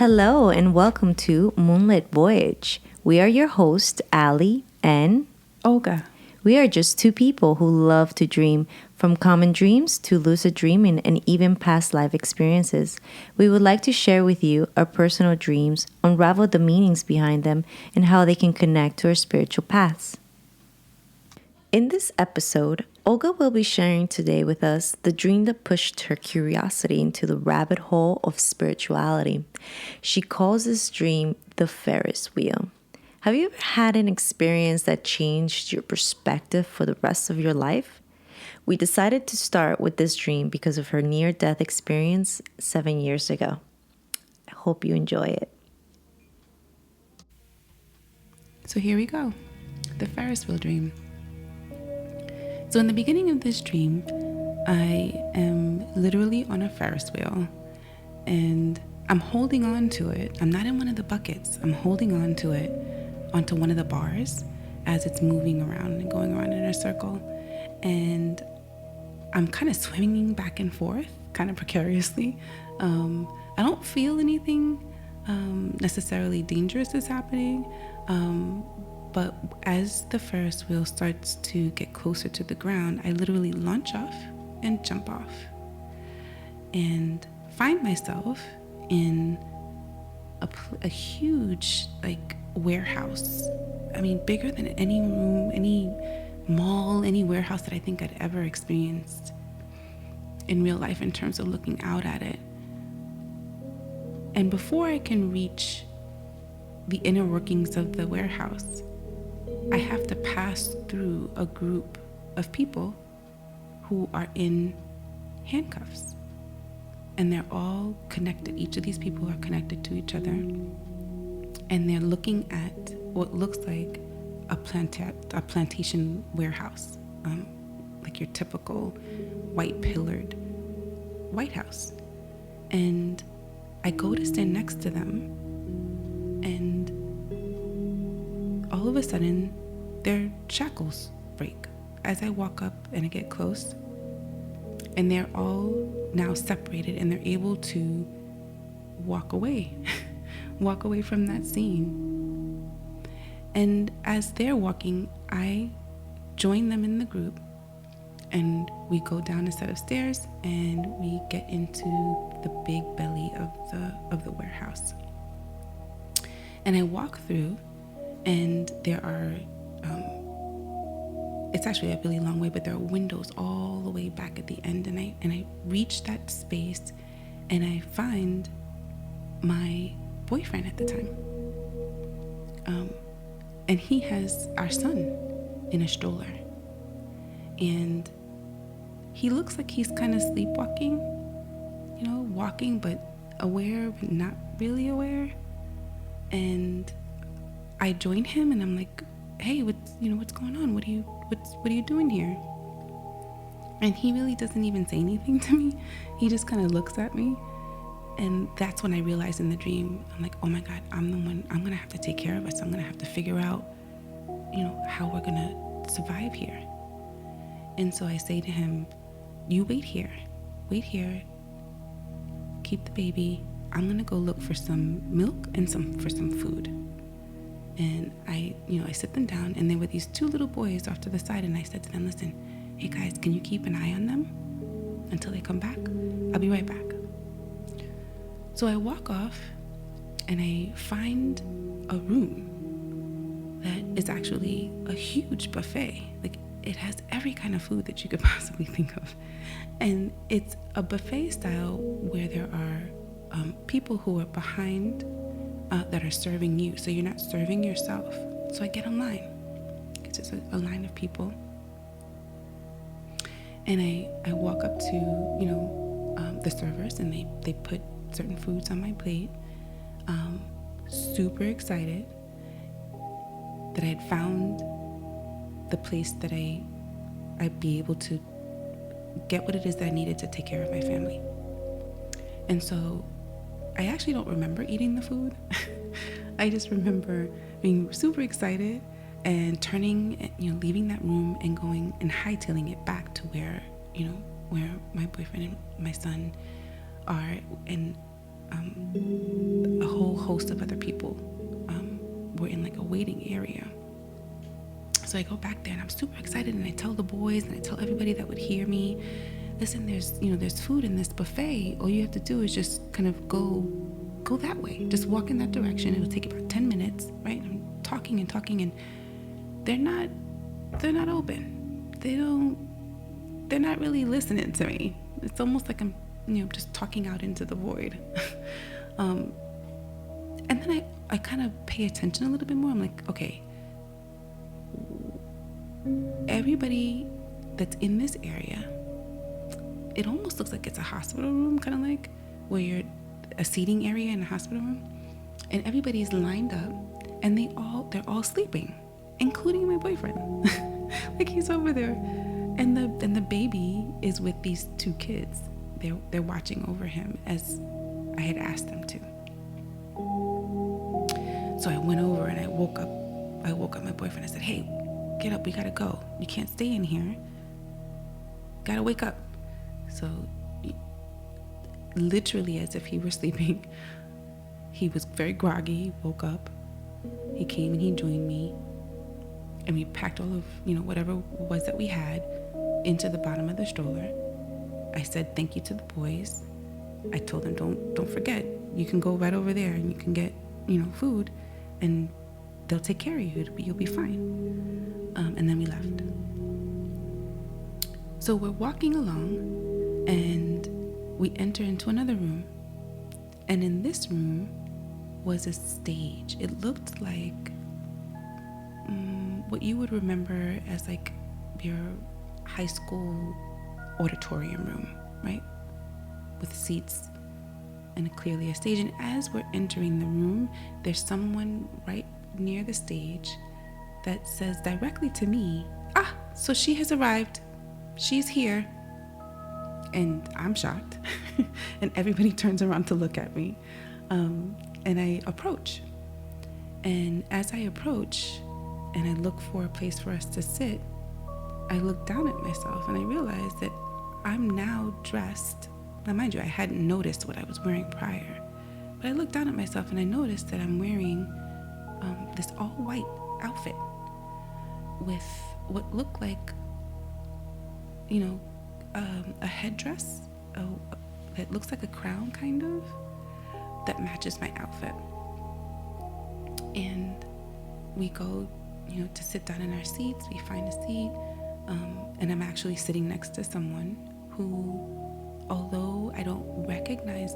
Hello and welcome to Moonlit Voyage. We are your hosts, Ali and Olga. we are just two people who love to dream, from common dreams to lucid dreaming and even past life experiences. We would like to share with you our personal dreams, unravel the meanings behind them, and how they can connect to our spiritual paths. In this episode, Olga will be sharing today with us the dream that pushed her curiosity into the rabbit hole of spirituality. She calls this dream the Ferris wheel. Have you ever had an experience that changed your perspective for the rest of your life? We decided to start with this dream because of her near-death experience 7 years ago. I hope you enjoy it. So here we go. The Ferris wheel dream. So in the beginning of this dream, I am literally on a Ferris wheel and I'm holding on to it. I'm not in one of the buckets. I'm holding on to it onto one of the bars as it's moving around and going around in a circle. And I'm kind of swinging back and forth, kind of precariously. I don't feel anything necessarily dangerous is happening. But as the Ferris wheel starts to get closer to the ground, I literally launch off and jump off and find myself in a huge warehouse. I mean, bigger than any room, any mall, any warehouse that I think I'd ever experienced in real life in terms of looking out at it. And before I can reach the inner workings of the warehouse, I have to pass through a group of people who are in handcuffs. And they're all connected. Each of these people are connected to each other. And they're looking at what looks like a plantation warehouse, like your typical white pillared White House. And I go to stand next to them, and all of a sudden, their shackles break as I walk up and I get close. And they're all now separated and they're able to walk away, walk away from that scene. And as they're walking, I join them in the group and we go down a set of stairs and we get into the big belly of the warehouse. And I walk through, and there are, it's actually a really long way, but there are windows all the way back at the end. And I reach that space and I find my boyfriend at the time. And he has our son in a stroller. And he looks like he's kind of sleepwalking, walking, but aware, but not really aware. And I join him and I'm like, hey, what's going on? What are you doing here? And he really doesn't even say anything to me. He just kind of looks at me. And that's when I realized in the dream, I'm like, oh my God, I'm the one, I'm going to have to take care of us. I'm going to have to figure out, how we're going to survive here. And so I say to him, you wait here, keep the baby. I'm going to go look for some milk and for some food. And I sit them down, and there were these two little boys off to the side, and I said to them, listen, hey guys, can you keep an eye on them until they come back? I'll be right back. So I walk off and I find a room that is actually a huge buffet. Like, it has every kind of food that you could possibly think of. And it's a buffet style where there are people who are behind that are serving you. So you're not serving yourself. So I get in line. It's just a line of people. And I walk up to, the servers, and they put certain foods on my plate. Super excited that I had found the place that I'd be able to get what it is that I needed to take care of my family. And so I actually don't remember eating the food. I just remember being super excited and turning, leaving that room and going and hightailing it back to where my boyfriend and my son are. And a whole host of other people were in like a waiting area. So I go back there and I'm super excited, and I tell the boys and I tell everybody that would hear me, listen, there's food in this buffet. All you have to do is just kind of go that way. Just walk in that direction. It'll take about 10 minutes, right? I'm talking and they're not open. They're not really listening to me. It's almost like I'm, just talking out into the void. And then I kind of pay attention a little bit more. I'm like, okay, everybody that's in this area, it almost looks like it's a hospital room, kind of like where you're a seating area in a hospital room, and everybody's lined up, and they're all sleeping, including my boyfriend. Like, he's over there, and the baby is with these two kids. They're watching over him as I had asked them to. So I went over and I woke up my boyfriend. I said, hey, get up, we gotta go. You can't stay in here. Gotta wake up. So literally as if he were sleeping, he was very groggy, woke up. He came and he joined me, and we packed all of, whatever it was that we had into the bottom of the stroller. I said thank you to the boys. I told them, don't forget, you can go right over there and you can get, food, and they'll take care of you. You'll be fine. And then we left. So we're walking along, and we enter into another room. And in this room was a stage. It looked like what you would remember as like your high school auditorium room, right? With seats and clearly a stage. And as we're entering the room, there's someone right near the stage that says directly to me, so she has arrived. She's here. And I'm shocked. And everybody turns around to look at me. And I approach. And as I approach and I look for a place for us to sit, I look down at myself and I realize that I'm now dressed. Now, mind you, I hadn't noticed what I was wearing prior. But I looked down at myself and I noticed that I'm wearing this all-white outfit with what looked like, a headdress that looks like a crown, kind of, that matches my outfit. And we go, to sit down in our seats. We find a seat, and I'm actually sitting next to someone who, although I don't recognize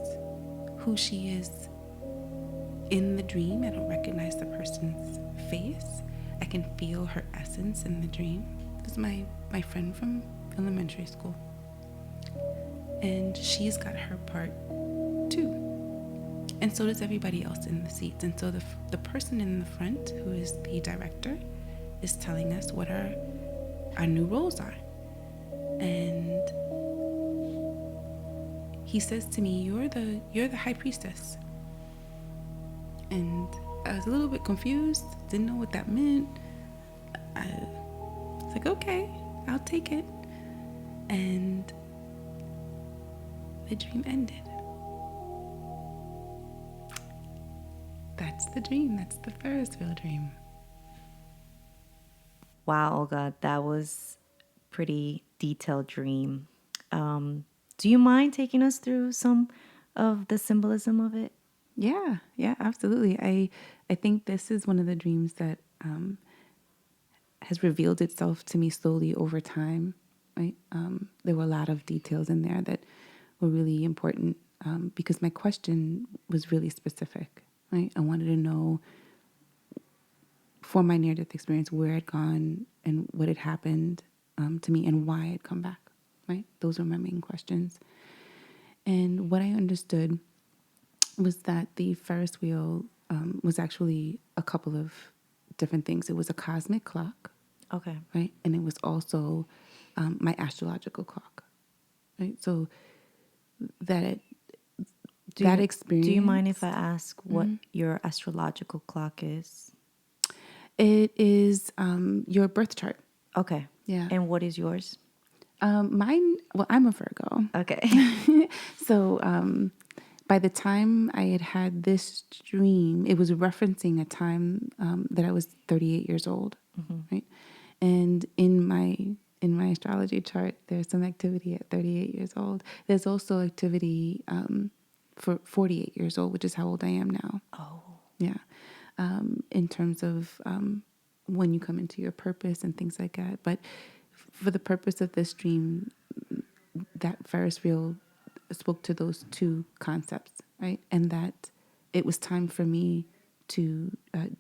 who she is in the dream, I don't recognize the person's face, I can feel her essence in the dream. This is my friend from elementary school. And she's got her part too. And so does everybody else in the seats. And so the person in the front, who is the director, is telling us what our new roles are. And he says to me, you're the high priestess. And I was a little bit confused, didn't know what that meant. I was like, okay, I'll take it. And the dream ended. That's the dream. That's the Ferris wheel dream. Wow, Olga, that was pretty detailed dream. Do you mind taking us through some of the symbolism of it? Yeah, absolutely. I think this is one of the dreams that has revealed itself to me slowly over time. Right? There were a lot of details in there that were really important because my question was really specific. Right? I wanted to know, for my near-death experience, where I'd gone and what had happened to me and why I'd come back. Right? Those were my main questions. And what I understood was that the Ferris wheel was actually a couple of different things. It was a cosmic clock. Okay. Right? And it was also my astrological clock. Right? So that experience. Do you mind if I ask what your astrological clock is? It is your birth chart. Okay. Yeah. And what is yours? Mine, well, I'm a Virgo. Okay. So by the time I had this dream, it was referencing a time that I was 38 years old, right? And in my astrology chart, there's some activity at 38 years old. There's also activity for 48 years old, which is how old I am now. Oh. Yeah. In terms of when you come into your purpose and things like that. But for the purpose of this dream, that Ferris wheel spoke to those two concepts, right? And that it was time for me to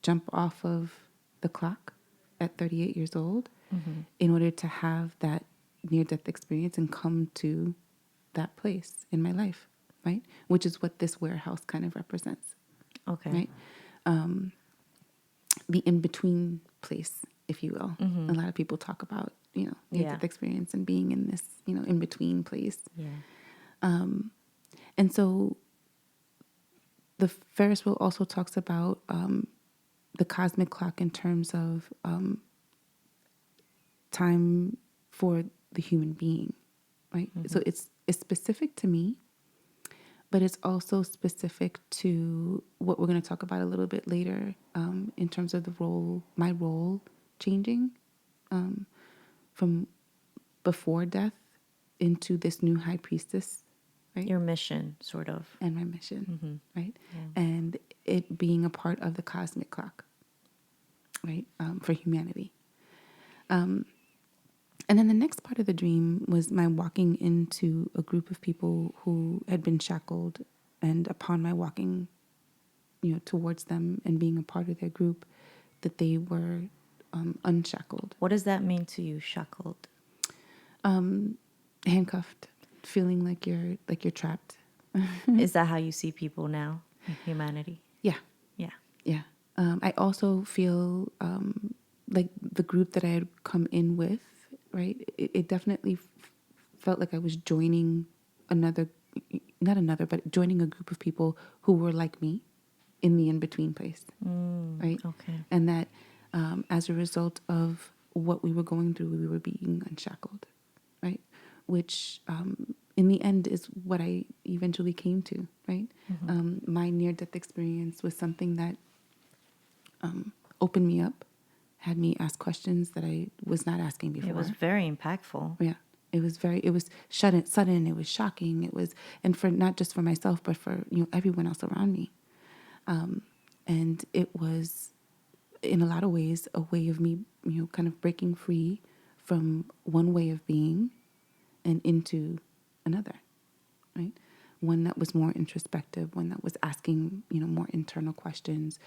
jump off of the clock at 38 years old in order to have that near-death experience and come to that place in my life, right? Which is what this warehouse kind of represents, Okay. right? The in-between place, if you will. A lot of people talk about, near-death experience and being in this, in-between place. Yeah. And so the Ferris wheel also talks about the cosmic clock in terms of time for the human being, right? So it's specific to me, but it's also specific to what we're going to talk about a little bit later in terms of my role changing from before death into this new high priestess, right? Your mission, sort of. And my mission, right? Yeah. And it being a part of the cosmic clock, right? For humanity. And then the next part of the dream was my walking into a group of people who had been shackled, and upon my walking, towards them and being a part of their group, that they were unshackled. What does that mean to you, shackled? Handcuffed, feeling like you're trapped. Is that how you see people now in humanity? Yeah. Yeah. Yeah. I also feel like the group that I had come in with, right? It definitely felt like I was joining but joining a group of people who were like me in the in-between place, right? Okay. And that as a result of what we were going through, we were being unshackled, right? Which in the end is what I eventually came to, right? My near-death experience was something that opened me up, had me ask questions that I was not asking before. It was very impactful. Yeah. It was sudden. It was shocking. It was, and for not just for myself, but for, everyone else around me. And it was in a lot of ways a way of me, kind of breaking free from one way of being and into another, right? One that was more introspective, one that was asking, more internal questions,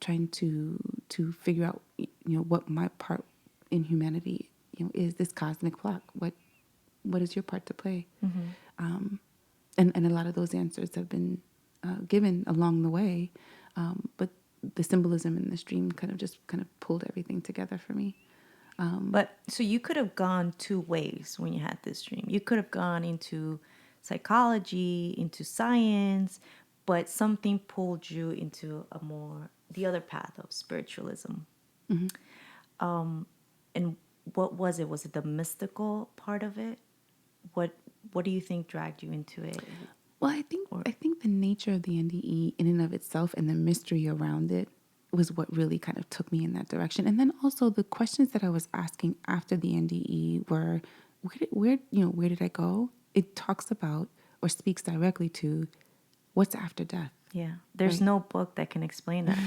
trying to figure out, what my part in humanity, is this cosmic clock. What is your part to play? And a lot of those answers have been given along the way, but the symbolism in this dream kind of pulled everything together for me. But so you could have gone two ways when you had this dream. You could have gone into psychology, into science, but something pulled you into the other path of spiritualism. And what was it? Was it the mystical part of it? What do you think dragged you into it? Well, I think the nature of the NDE in and of itself and the mystery around it was what really kind of took me in that direction. And then also the questions that I was asking after the NDE were, where did I go? It talks about or speaks directly to what's after death. Yeah. There's right? no book that can explain that.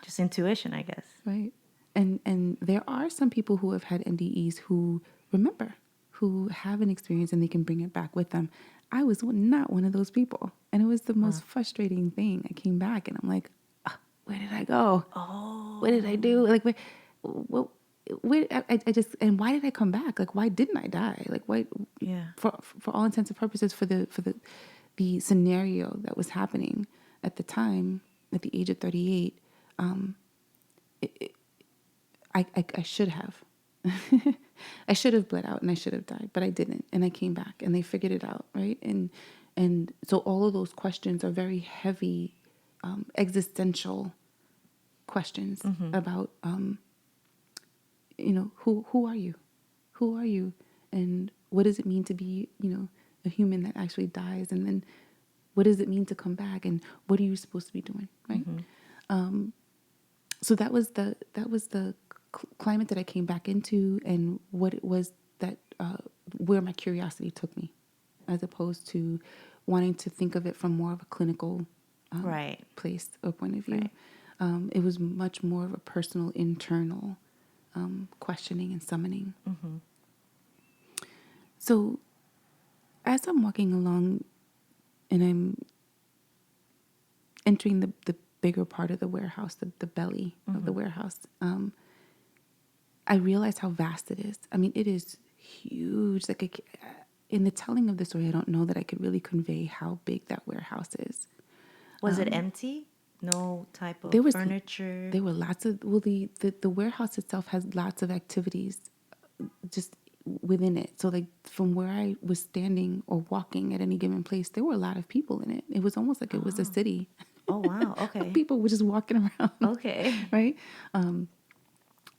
Just intuition, I guess. Right. And there are some people who have had NDEs who remember, who have an experience and they can bring it back with them. I was not one of those people. And it was the most frustrating thing. I came back and I'm like, where did I go? Oh. What did I do? Like, I just, and why did I come back? Like, why didn't I die? Like, why? Yeah. For all intents and purposes, for the scenario that was happening at the time, at the age of 38, I should have. I should have bled out and I should have died, but I didn't. And I came back and they figured it out, right? And so all of those questions are very heavy, existential questions about, who are you? Who are you? And what does it mean to be, a human that actually dies? And then what does it mean to come back, and what are you supposed to be doing, right? So that was the climate that I came back into, and what it was that where my curiosity took me, as opposed to wanting to think of it from more of a clinical place or point of view. Right. It was much more of a personal, internal questioning and summoning. So as I'm walking along and I'm entering the bigger part of the warehouse, the belly of the warehouse, I realized how vast it is. I mean, it is huge. Like in the telling of the story, I don't know that I could really convey how big that warehouse is. Was it empty? No type of furniture? There were lots of, the warehouse itself has lots of activities just within it. So like from where I was standing or walking at any given place, there were a lot of people in it. It was almost like it was a city. Oh, wow. Okay. People were just walking around. Okay. Right?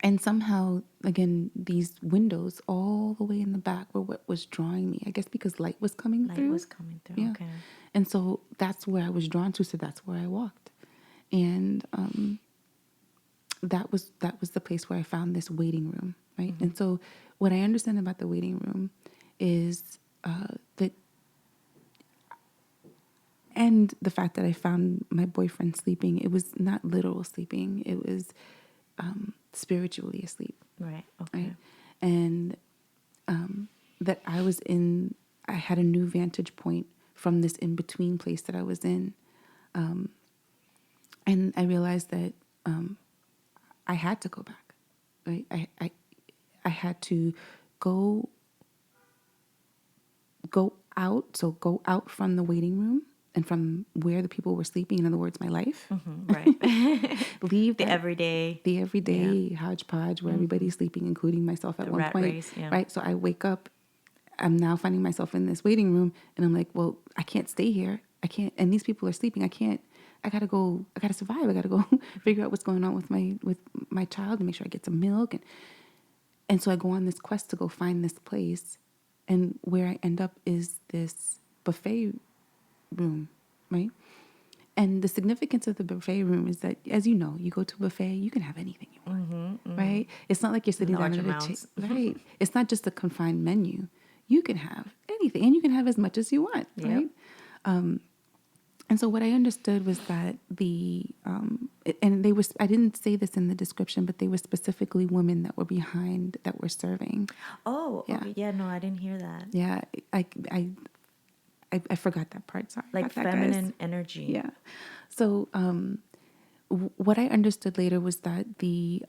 And somehow, again, these windows all the way in the back were what was drawing me. I guess because light was coming through. Light was coming through, yeah. Okay. And so that's where I was drawn to, so that's where I walked. And that was the place where I found this waiting room, right? And so what I understand about the waiting room is that, and the fact that I found my boyfriend sleeping, it was not literal sleeping, it was spiritually asleep. Right. Okay. Right? And that I had a new vantage point from this in-between place that I was in. And I realized that I had to go back, right? I had to go out, so go out from the waiting room and from where the people were sleeping, in other words, my life. Right. Leave the everyday hodgepodge where everybody's sleeping, including myself at The one rat point. race, yeah. Right? So I wake up, I'm now finding myself in this waiting room, and I'm like, well, I can't stay here. I can't, and these people are sleeping. I gotta survive. I gotta go figure out what's going on with my child and make sure I get some milk. And so I go on this quest to go find this place, and where I end up is this buffet room, right? And the significance of the buffet room is that, as you know, you go to a buffet, you can have anything you want, right? It's not like you're sitting down at a table, right? It's not just a confined menu. You can have anything, and you can have as much as you want, right? And so what I understood was that I didn't say this in the description, but they were specifically women that were behind, that were serving. Oh, yeah. Okay. Yeah, no, I didn't hear that. Yeah, I forgot that part. Sorry. Like feminine energy. Yeah. So what I understood later was that the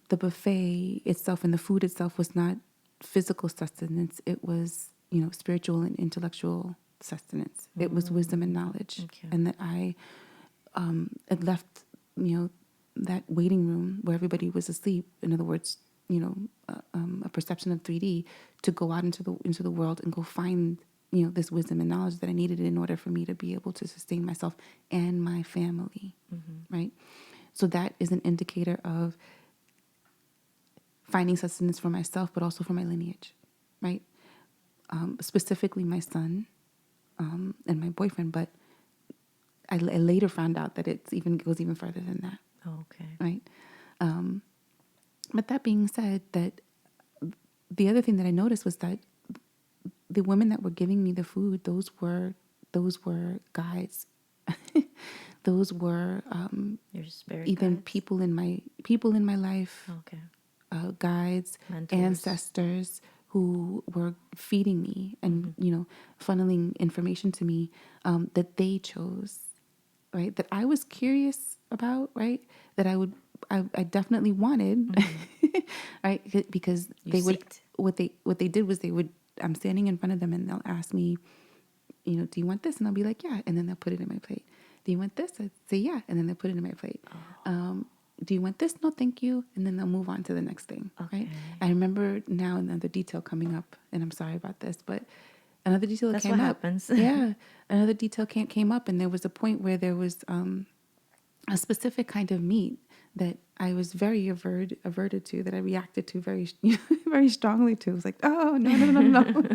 buffet itself and the food itself was not physical sustenance. It was, spiritual and intellectual sustenance. It was wisdom and knowledge. Okay. And that I had left, that waiting room where everybody was asleep. In other words, a perception of 3D, to go out into the world and go find this wisdom and knowledge that I needed in order for me to be able to sustain myself and my family, right? So that is an indicator of finding sustenance for myself, but also for my lineage, right? Specifically my son and my boyfriend, but I later found out that it goes even further than that. Oh, okay. Right? But that being said, that the other thing that I noticed was that the women that were giving me the food, those were guides. Those were your spirit even guides? people in my life. Okay. Guides, Mentors. ancestors who were feeding me and funneling information to me that they chose, right? That I was curious about, right? That I definitely wanted, right? Because what they did was I'm standing in front of them and they'll ask me, do you want this? And I'll be like, yeah. And then they'll put it in my plate. Do you want this? I'd say, yeah. And then they'll put it in my plate. Oh. Do you want this? No, thank you. And then they'll move on to the next thing. Okay. Right? I remember now another detail coming up, and I'm sorry about this, but another detail That's came what up. happens. Yeah. Another detail came up, and there was a point where there was a specific kind of meat that I was very averted to, that I reacted to very, very strongly to. It was like, oh, no, no, no, no, no.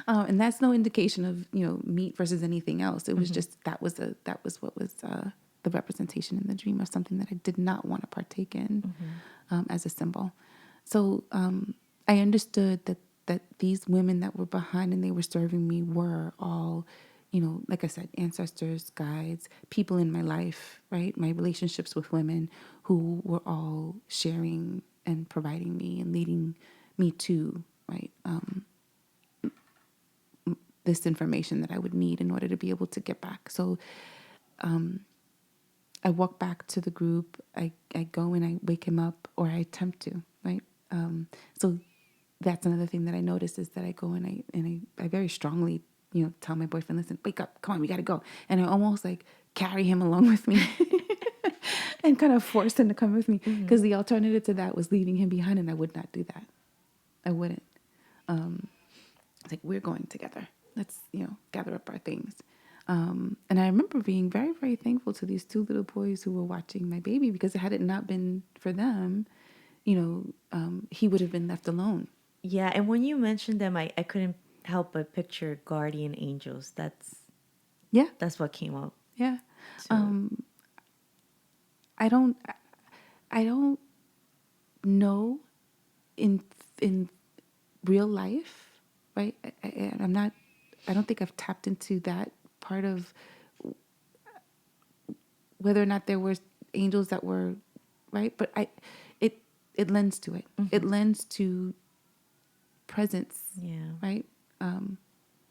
And that's no indication of, meat versus anything else. It was just, that was what was the representation in the dream of something that I did not want to partake in as a symbol. So I understood that these women that were behind and they were serving me were all, like I said, ancestors, guides, people in my life, right? My relationships with women who were all sharing and providing me and leading me to, right, this information that I would need in order to be able to get back. So I walk back to the group. I go and I wake him up, or I attempt to, right? So that's another thing that I notice is that I go and I very strongly, tell my boyfriend, listen, wake up, come on, we got to go. And I almost like carry him along with me and kind of force him to come with me, because the alternative to that was leaving him behind, and I would not do that. I wouldn't. It's like, we're going together. Let's, gather up our things. And I remember being very, very thankful to these two little boys who were watching my baby, because had it not been for them, he would have been left alone. Yeah, and when you mentioned them, I couldn't help but picture guardian angels. That's what came up. Yeah. So. I don't know in real life, right? I don't think I've tapped into that part of whether or not there were angels that were, right? But it lends to it. It lends to presence, right?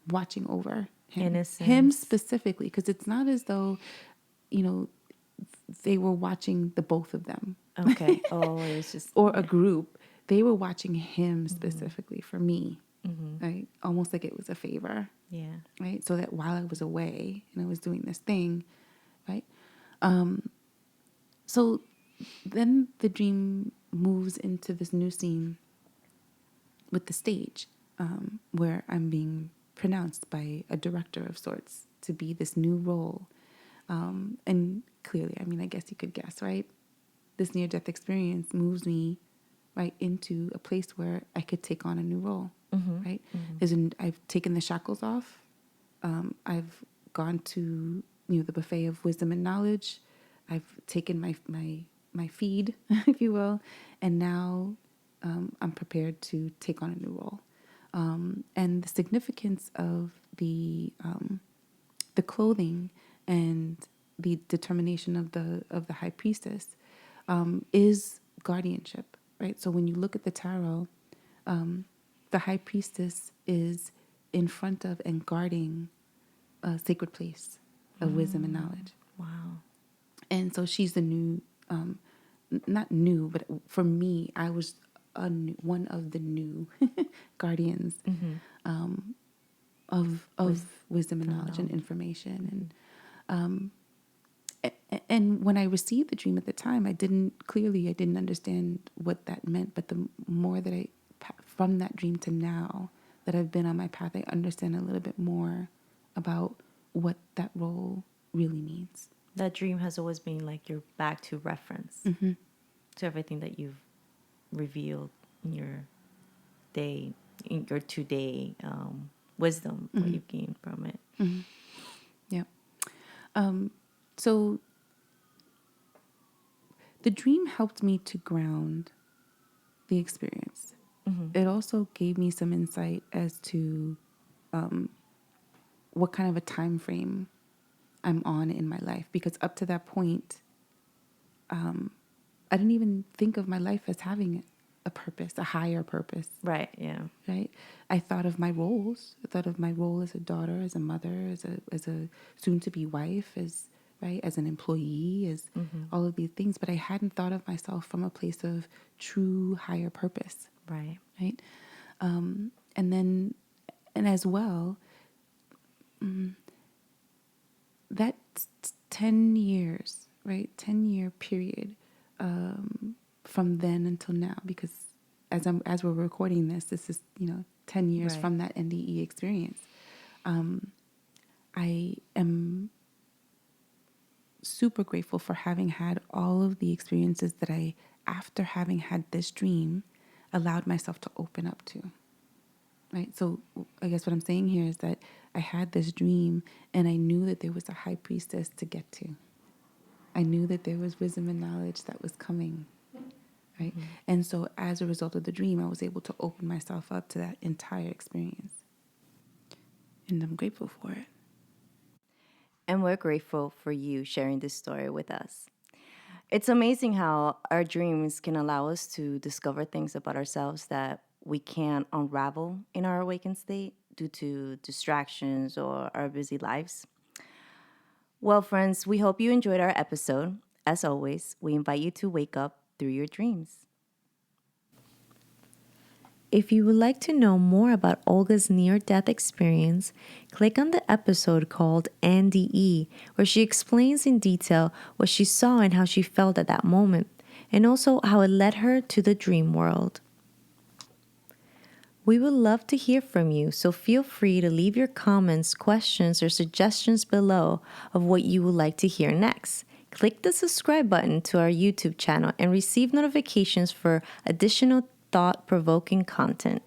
Watching over him. Innocence. Him specifically, because it's not as though, they were watching the both of them. Okay. Oh, it was just... or a group. They were watching him specifically for me, right? Almost like it was a favor. Yeah. Right? So that while I was away and I was doing this thing, right? So then the dream moves into this new scene with the stage, where I'm being pronounced by a director of sorts to be this new role. And clearly, I guess you could guess, right? This near-death experience moves me right into a place where I could take on a new role, right? I've taken the shackles off. I've gone to the buffet of wisdom and knowledge. I've taken my feed, if you will, and now I'm prepared to take on a new role. And the significance of the clothing and the determination of the high priestess is guardianship, right? So when you look at the tarot, the high priestess is in front of and guarding a sacred place of wisdom and knowledge. Wow. And so she's the new, not new, but for me, I was one of the new guardians of wisdom and knowledge and information. And when I received the dream at the time, I didn't understand what that meant. But the more that from that dream to now that I've been on my path, I understand a little bit more about what that role really means. That dream has always been like your back to reference to everything that you've revealed in your day, in your 2-day wisdom, what you've gained from it. Yeah. So the dream helped me to ground the experience. It also gave me some insight as to what kind of a time frame I'm on in my life, because up to that point, I didn't even think of my life as having a purpose, a higher purpose. Right. Yeah. Right. I thought of my roles. I thought of my role as a daughter, as a mother, as a soon-to-be wife, as an employee, as all of these things. But I hadn't thought of myself from a place of true higher purpose. Right. Right. And as well, that 10 years, right? 10-year period from then until now, because as we're recording this is 10 years right. from that NDE experience. I am super grateful for having had all of the experiences that I, after having had this dream, allowed myself to open up to. Right? So I guess what I'm saying here is that I had this dream and I knew that there was a high priestess to get to. I knew that there was wisdom and knowledge that was coming. Right? Mm-hmm. And so as a result of the dream, I was able to open myself up to that entire experience. And I'm grateful for it. And we're grateful for you sharing this story with us. It's amazing how our dreams can allow us to discover things about ourselves that we can't unravel in our awakened state due to distractions or our busy lives. Well, friends, we hope you enjoyed our episode. As always, we invite you to wake up through your dreams. If you would like to know more about Olga's near-death experience, click on the episode called NDE, where she explains in detail what she saw and how she felt at that moment, and also how it led her to the dream world. We would love to hear from you, so feel free to leave your comments, questions, or suggestions below of what you would like to hear next. Click the subscribe button to our YouTube channel and receive notifications for additional thought-provoking content.